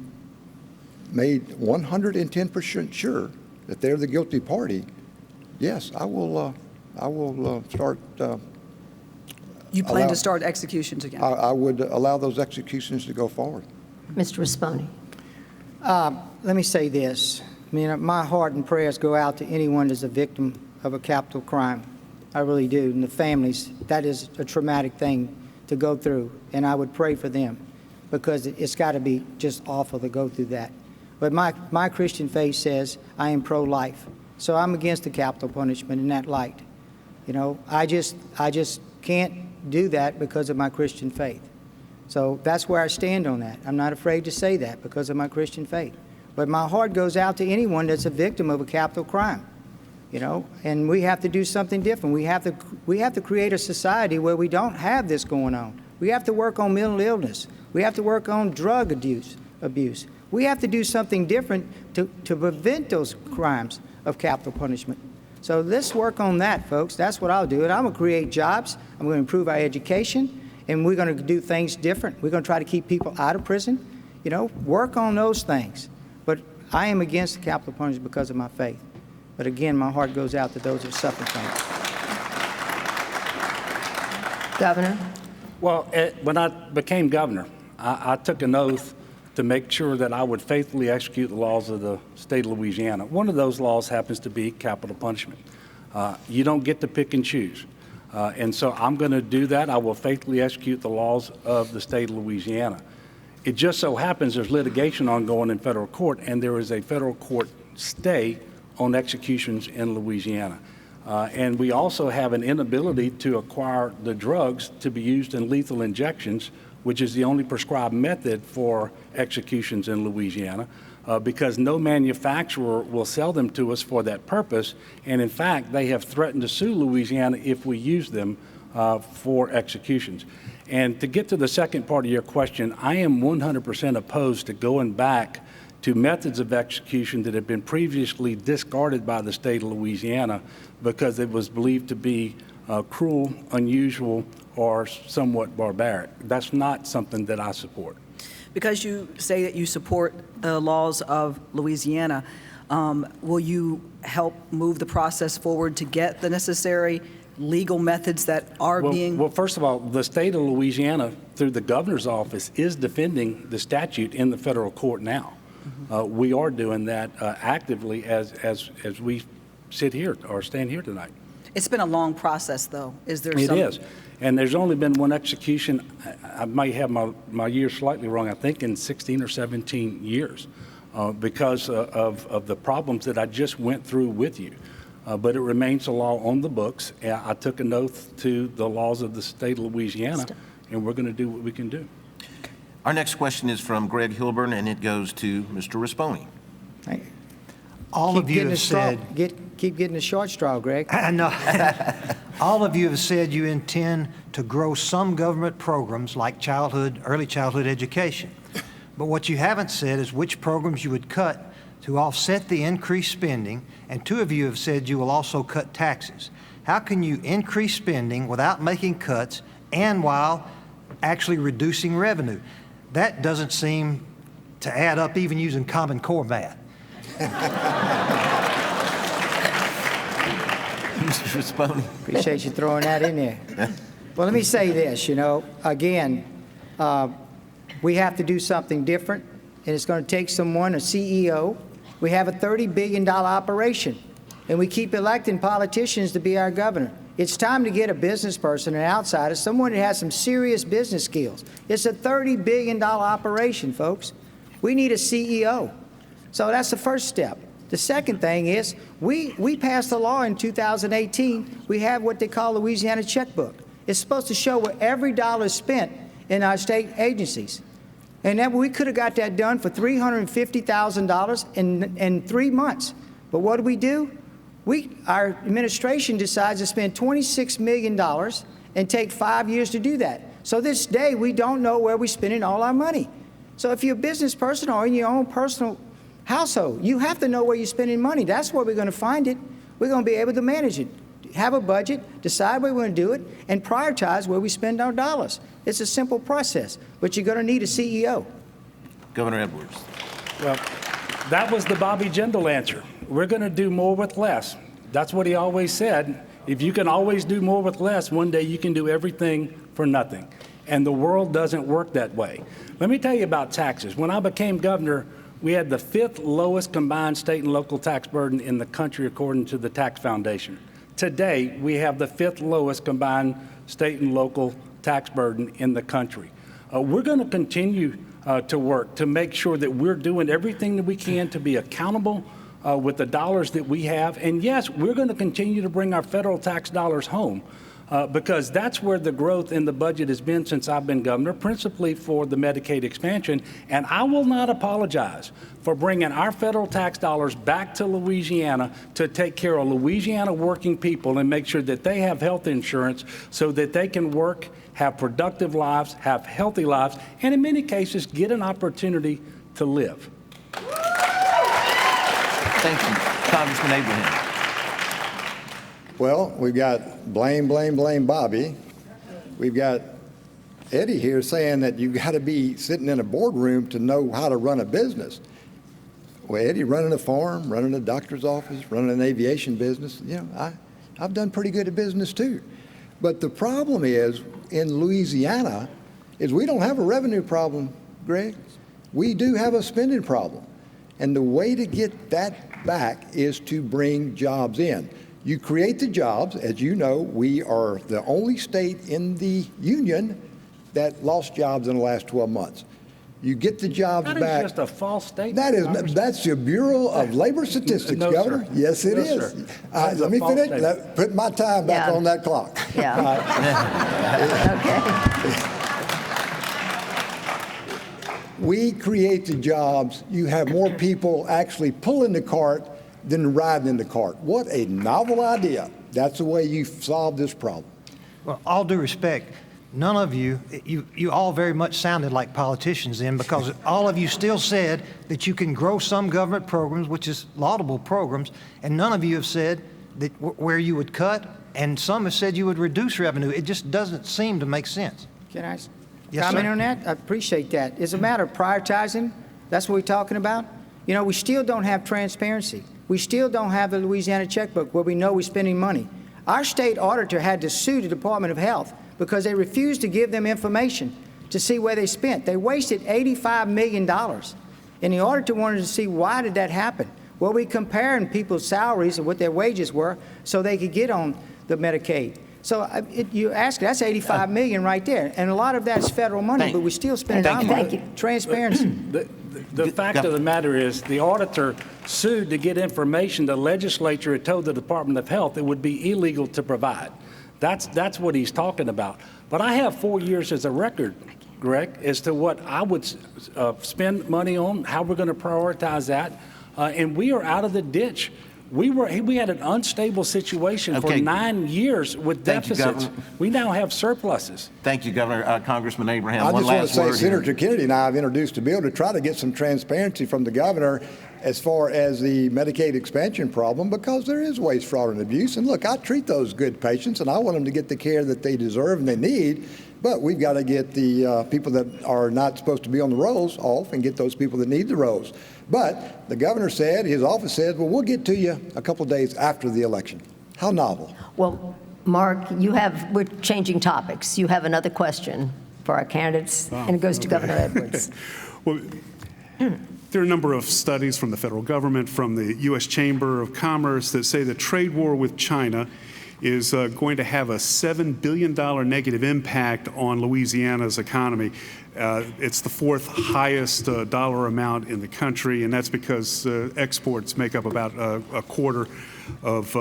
made 110% sure that they're the guilty party, yes, I will start. You plan to start executions again? I would allow those executions to go forward. Mr. Risponi. Let me say this. I mean, my heart and prayers go out to anyone that's a victim of a capital crime. I really do. And the families, that is a traumatic thing to go through, and I would pray for them, because it's got to be just awful to go through that. But my Christian faith says I am pro-life. So I'm against the capital punishment in that light. You know, I just can't do that because of my Christian faith. So that's where I stand on that. I'm not afraid to say that because of my Christian faith. But my heart goes out to anyone that's a victim of a capital crime, you know, and we have to do something different. We have to create a society where we don't have this going on. We have to work on mental illness. We have to work on drug abuse. We have to do something different to prevent those crimes of capital punishment. So let's work on that, folks. That's what I'll do. And I'm going to create jobs. I'm going to improve our education. And we're going to do things different. We're going to try to keep people out of prison. You know, work on those things. But I am against capital punishment because of my faith. But again, my heart goes out to those who suffer from it. Governor? Well, when I became governor, I took an oath to make sure that I would faithfully execute the laws of the state of Louisiana. One of those laws happens to be capital punishment. You don't get to pick and choose. And so I'm going to do that. I will faithfully execute the laws of the state of Louisiana. It just so happens there's litigation ongoing in federal court, and there is a federal court stay on executions in Louisiana. And we also have an inability to acquire the drugs to be used in lethal injections, which is the only prescribed method for executions in Louisiana, because no manufacturer will sell them to us for that purpose. And in fact, they have threatened to sue Louisiana if we use them for executions. And to get to the second part of your question, I am 100% opposed to going back to methods of execution that have been previously discarded by the state of Louisiana because it was believed to be cruel, unusual, or somewhat barbaric. That's not something that I support. Because you say that you support the laws of Louisiana, will you help move the process forward to get the necessary legal methods that are being... Well, first of all, the state of Louisiana, through the governor's office, is defending the statute in the federal court now. Mm-hmm. We are doing that actively as we sit here or stand here tonight. It's been a long process, though. Is there It is. And there's only been one execution. I might have my years slightly wrong, I think in 16 or 17 years because of the problems that I just went through with you. But it remains a law on the books. I took an oath to the laws of the state of Louisiana, and we're going to do what we can do. Our next question is from Greg Hilburn, and it goes to Mr. Risponi. All of you have said... Keep getting the short straw, Greg. I know. All of you have said you intend to grow some government programs like early childhood education. But what you haven't said is which programs you would cut to offset the increased spending, and two of you have said you will also cut taxes. How can you increase spending without making cuts and while actually reducing revenue? That doesn't seem to add up even using Common Core math. Mr. Risponi. Appreciate you throwing that in there. Well, let me say this, you know, again, we have to do something different, and it's going to take someone, a CEO. We have a $30 billion operation, and we keep electing politicians to be our governor. It's time to get a business person, an outsider, someone that has some serious business skills. It's a $30 billion operation, folks. We need a CEO. So that's the first step. The second thing is we passed a law in 2018. We have what they call Louisiana checkbook. It's supposed to show where every dollar is spent in our state agencies. And that we could have got that done for $350,000 in 3 months. But what do? Our administration decides to spend $26 million and take 5 years to do that. So this day, we don't know where we're spending all our money. So if you're a business person or in your own personal household, you have to know where you're spending money. That's where we're going to find it. We're going to be able to manage it, have a budget, decide where we're going to do it, and prioritize where we spend our dollars. It's a simple process, but you're going to need a CEO. Governor Edwards. Well, that was the Bobby Jindal answer. We're going to do more with less. That's what he always said. If you can always do more with less, one day you can do everything for nothing. And the world doesn't work that way. Let me tell you about taxes. When I became governor, we had the 5th lowest combined state and local tax burden in the country, according to the Tax Foundation. Today, we have the 5th lowest combined state and local tax burden in the country. We're going to continue to work, to make sure that we're doing everything that we can to be accountable with the dollars that we have. And yes, we're going to continue to bring our federal tax dollars home because that's where the growth in the budget has been since I've been governor, principally for the Medicaid expansion. And I will not apologize for bringing our federal tax dollars back to Louisiana to take care of Louisiana working people and make sure that they have health insurance so that they can work, have productive lives, have healthy lives, and in many cases, get an opportunity to live. Thank you. Congressman Abraham. Well, we've got blame Bobby. We've got Eddie here saying that you've got to be sitting in a boardroom to know how to run a business. Well, Eddie, running a farm, running a doctor's office, running an aviation business, I've done pretty good at business too. But the problem is in Louisiana is we don't have a revenue problem, Greg. We do have a spending problem. And the way to get that back is to bring jobs in. You create the jobs. As you know, we are the only state in the union that lost jobs in the last 12 months. You get the jobs back. That is just a false statement. That's the Bureau of Labor Statistics, No, Governor. sir. Yes, it No, is. sir. Let me finish. Put my time back on that clock. Yeah. Okay. We create the jobs. You have more people actually pulling the cart than riding in the cart. What a novel idea. That's the way you solve this problem. Well, all due respect, none of you all very much sounded like politicians then, because all of you still said that you can grow some government programs, which is laudable programs, and none of you have said that where you would cut, and some have said you would reduce revenue. It just doesn't seem to make sense. Can I Yes, comment sir. on that? I appreciate that. It's a matter of prioritizing. That's what we're talking about. You know, we still don't have transparency. We still don't have the Louisiana checkbook where we know we're spending money. Our state auditor had to sue the Department of Health because they refused to give them information to see where they spent. They wasted $85 million. And the auditor wanted to see why did that happen. Well, we comparing people's salaries and what their wages were so they could get on the Medicaid. So you ask, that's $85 million right there. And a lot of that's federal money, but we still spend our money. Transparency. The fact of the matter is the auditor sued to get information the legislature had told the Department of Health it would be illegal to provide. That's what he's talking about. But I have 4 years as a record, Greg, as to what I would spend money on, how we're going to prioritize that. And we are out of the ditch. We had an unstable situation for 9 years with deficits. We now have surpluses. Thank you, Governor. Congressman Abraham, I one just want last to say word Senator here. Kennedy and I have introduced a bill to try to get some transparency from the governor as far as the Medicaid expansion problem, because there is waste, fraud, and abuse. And look, I treat those good patients, and I want them to get the care that they deserve and they need. But we've got to get the people that are not supposed to be on the rolls off and get those people that need the rolls. But the governor said, his office said, well, we'll get to you a couple of days after the election. How novel. Well, Mark, we're changing topics. You have another question for our candidates, and it goes to Governor Edwards. Well, there are a number of studies from the federal government, from the U.S. Chamber of Commerce, that say the trade war with China is going to have a $7 billion negative impact on Louisiana's economy. It's the fourth highest dollar amount in the country, and that's because exports make up about a quarter of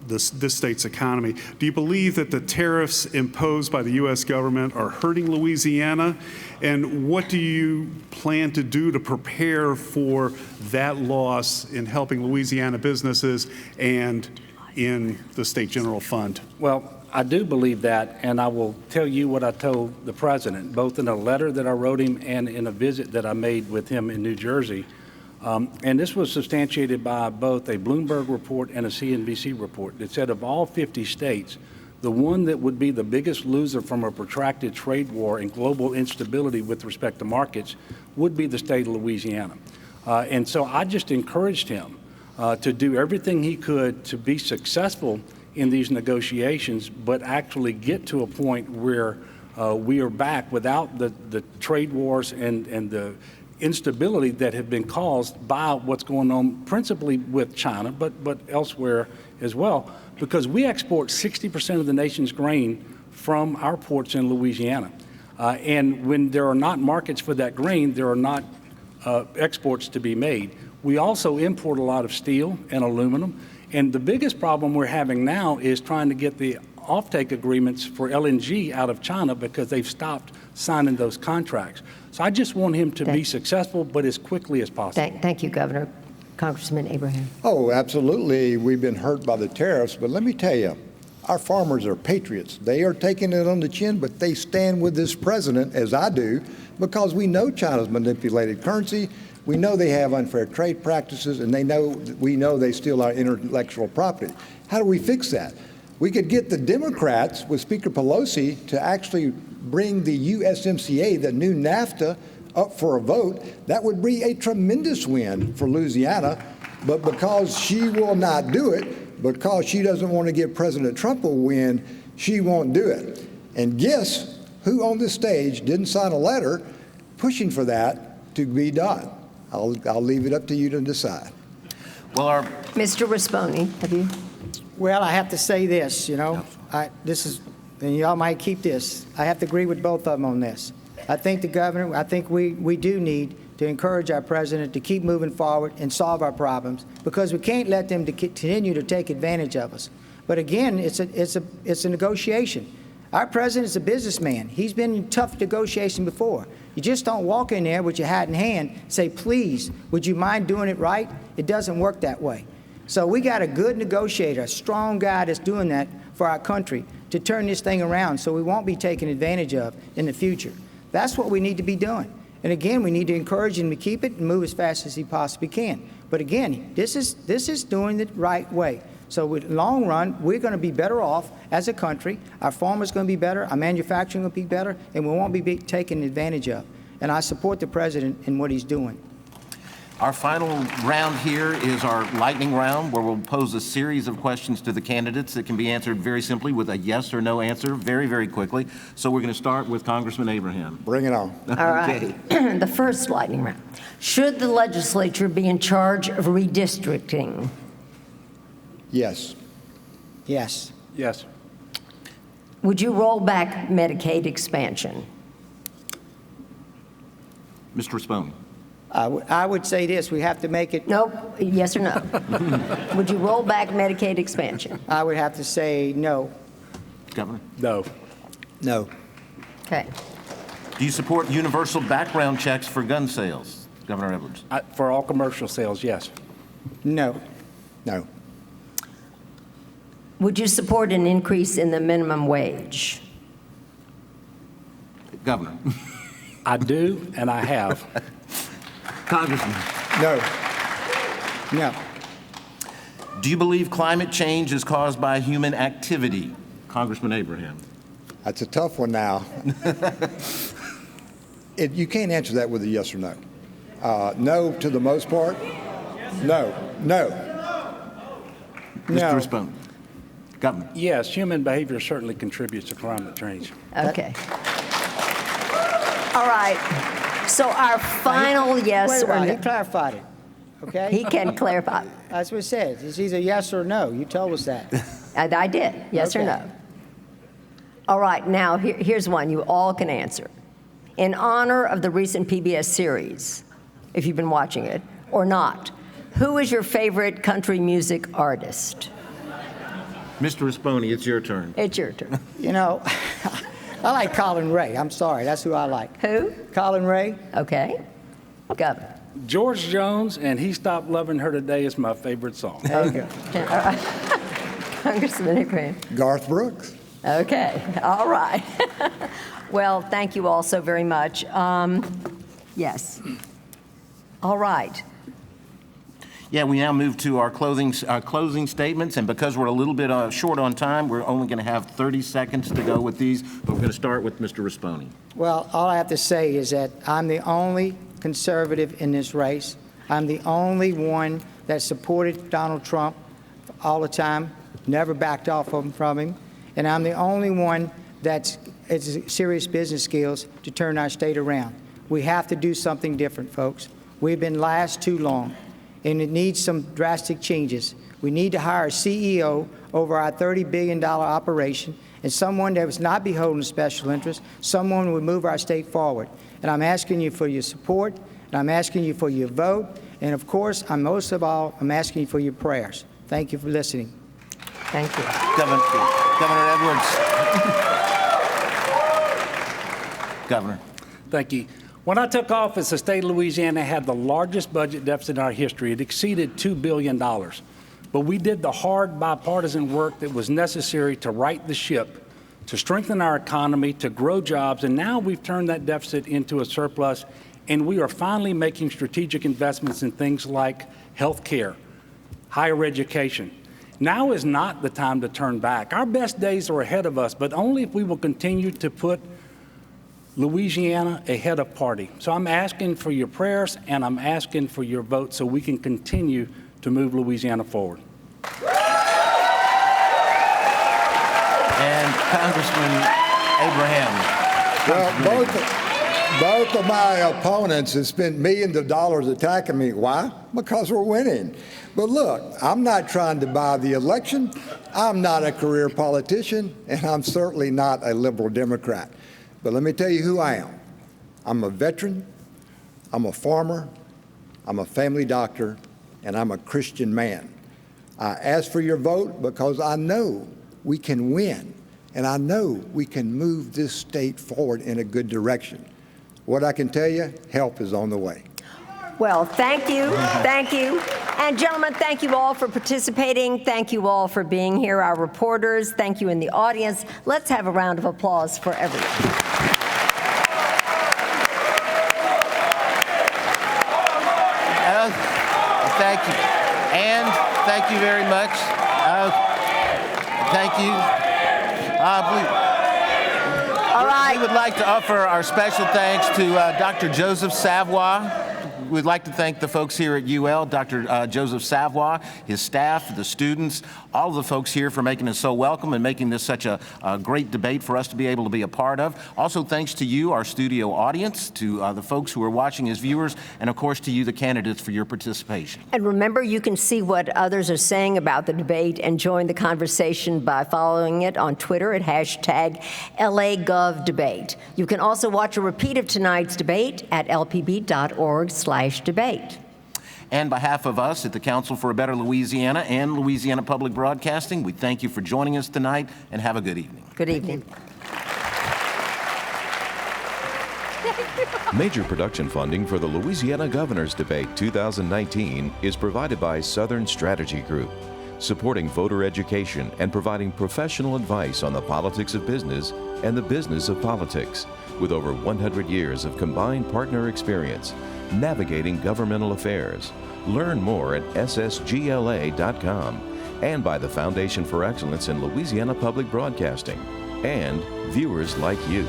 this state's economy. Do you believe that the tariffs imposed by the U.S. government are hurting Louisiana? And what do you plan to do to prepare for that loss in helping Louisiana businesses and in the state general fund? Well, I do believe that, and I will tell you what I told the president, both in a letter that I wrote him and in a visit that I made with him in New Jersey. And this was substantiated by both a Bloomberg report and a CNBC report that said of all 50 states, the one that would be the biggest loser from a protracted trade war and global instability with respect to markets would be the state of Louisiana. And so I just encouraged him to do everything he could to be successful in these negotiations, but actually get to a point where we are back without the trade wars and the instability that have been caused by what's going on principally with China, but elsewhere as well, because we export 60% of the nation's grain from our ports in Louisiana. And when there are not markets for that grain, there are not exports to be made. We also import a lot of steel and aluminum. And the biggest problem we're having now is trying to get the offtake agreements for LNG out of China because they've stopped signing those contracts. So I just want him to be successful, but as quickly as possible. Thank you, Governor. Congressman Abraham. Oh, absolutely. We've been hurt by the tariffs, but let me tell you, our farmers are patriots. They are taking it on the chin, but they stand with this president, as I do, because we know China's manipulated currency. We know they have unfair trade practices, and we know they steal our intellectual property. How do we fix that? We could get the Democrats with Speaker Pelosi to actually bring the USMCA, the new NAFTA, up for a vote. That would be a tremendous win for Louisiana. But because she will not do it, because she doesn't want to give President Trump a win, she won't do it. And guess who on this stage didn't sign a letter pushing for that to be done? I'll leave it up to you to decide. Well, Mr. Risponi, have you? Well, I have to say this, and y'all might keep this. I have to agree with both of them on this. I think the governor, I think we do need to encourage our president to keep moving forward and solve our problems, because we can't let them to continue to take advantage of us. But again, it's a negotiation. Our president is a businessman. He's been in tough negotiation before. You just don't walk in there with your hat in hand, say, please, would you mind doing it right? It doesn't work that way. So we got a good negotiator, a strong guy that's doing that for our country to turn this thing around so we won't be taken advantage of in the future. That's what we need to be doing. And again, we need to encourage him to keep it and move as fast as he possibly can. But again, this is doing it the right way. So in the long run, we're going to be better off as a country. Our farmers are going to be better. Our manufacturing will be better, and we won't be taken advantage of. And I support the president in what he's doing. our final round here is our lightning round, where we'll pose a series of questions to the candidates that can be answered very simply with a yes or no answer very, very quickly. So we're going to start with Congressman Abraham. Bring it on. All right. The first lightning round. Should the legislature be in charge of redistricting? Yes. Yes. Yes. Would you roll back Medicaid expansion? Mr. Risponi. I would say this, we have to make it. Nope. Yes or no? Would you roll back Medicaid expansion? I would have to say no. Governor. No. No. Okay. Do you support universal background checks for gun sales? Governor Edwards. For all commercial sales, yes. No. No. Would you support an increase in the minimum wage? Governor. I do, and I have. Congressman. No. No. Do you believe climate change is caused by human activity? Congressman Abraham. That's a tough one now. You can't answer that with a yes or no. No to the most part. No. No. Mr. Risponi. Governor. Yes, human behavior certainly contributes to climate change. Okay. All right. So our final yes or He no. clarified it, okay? He can clarify. That's what it says. It's either yes or no. You told us that. And I did, yes or Okay. no. All right, now here's one you all can answer. In honor of the recent PBS series, if you've been watching it, or not, who is your favorite country music artist? Mr. Risponi, it's your turn. It's your turn. You know, I like Colin Ray. I'm sorry. That's who I like. Who? Colin Ray. Okay. Governor. George Jones and He Stopped Loving Her Today is my favorite song. There you go. All right. Congressman Abraham. Garth Brooks. Okay, all right. Well, thank you all so very much. Yes. All right. Yeah, we now move to our closing statements, and because we're a little bit short on time, we're only going to have 30 seconds to go with these, but we're going to start with Mr. Risponi. Well, all I have to say is that I'm the only conservative in this race. I'm the only one that supported Donald Trump all the time, never backed off from him. And I'm the only one that's has serious business skills to turn our state around. We have to do something different, folks. We've been last too long, and it needs some drastic changes. We need to hire a CEO over our $30 billion operation and someone that was not beholden to special interests, someone who would move our state forward. And I'm asking you for your support, and I'm asking you for your vote, and of course, most of all, I'm asking you for your prayers. Thank you for listening. Thank you. Governor Edwards. Governor. Thank you. When I took office, the state of Louisiana had the largest budget deficit in our history. It exceeded $2 billion. But we did the hard bipartisan work that was necessary to right the ship, to strengthen our economy, to grow jobs, and now we've turned that deficit into a surplus, and we are finally making strategic investments in things like health care, higher education. Now is not the time to turn back. Our best days are ahead of us, but only if we will continue to put Louisiana ahead of party. So I'm asking for your prayers and I'm asking for your vote so we can continue to move Louisiana forward. And Congressman Abraham. Well, both of my opponents have spent millions of dollars attacking me. Why? Because we're winning. But look, I'm not trying to buy the election. I'm not a career politician, and I'm certainly not a liberal Democrat. But let me tell you who I am. I'm a veteran, I'm a farmer, I'm a family doctor, and I'm a Christian man. I ask for your vote because I know we can win, and I know we can move this state forward in a good direction. What I can tell you, help is on the way. Well, thank you. Thank you. And gentlemen, thank you all for participating. Thank you all for being here, our reporters. Thank you in the audience. Let's have a round of applause for everyone. Thank you. And thank you very much. Thank you. All right. We would like to offer our special thanks to Dr. Joseph Savoy. We'd like to thank the folks here at UL, Dr. Joseph Savoy, his staff, the students, all of the folks here for making us so welcome and making this such a great debate for us to be able to be a part of. Also, thanks to you, our studio audience, to the folks who are watching as viewers, and of course to you, the candidates, for your participation. And remember, you can see what others are saying about the debate and join the conversation by following it on Twitter at #LAGovDebate. You can also watch a repeat of tonight's debate at lpb.org/debate. And on behalf of us at the Council for a Better Louisiana and Louisiana Public Broadcasting, we thank you for joining us tonight and have a good evening. Good evening. Major production funding for the Louisiana Governor's Debate 2019 is provided by Southern Strategy Group, supporting voter education and providing professional advice on the politics of business and the business of politics, with over 100 years of combined partner experience navigating governmental affairs. Learn more at ssgla.com, and by the Foundation for Excellence in Louisiana Public Broadcasting and viewers like you.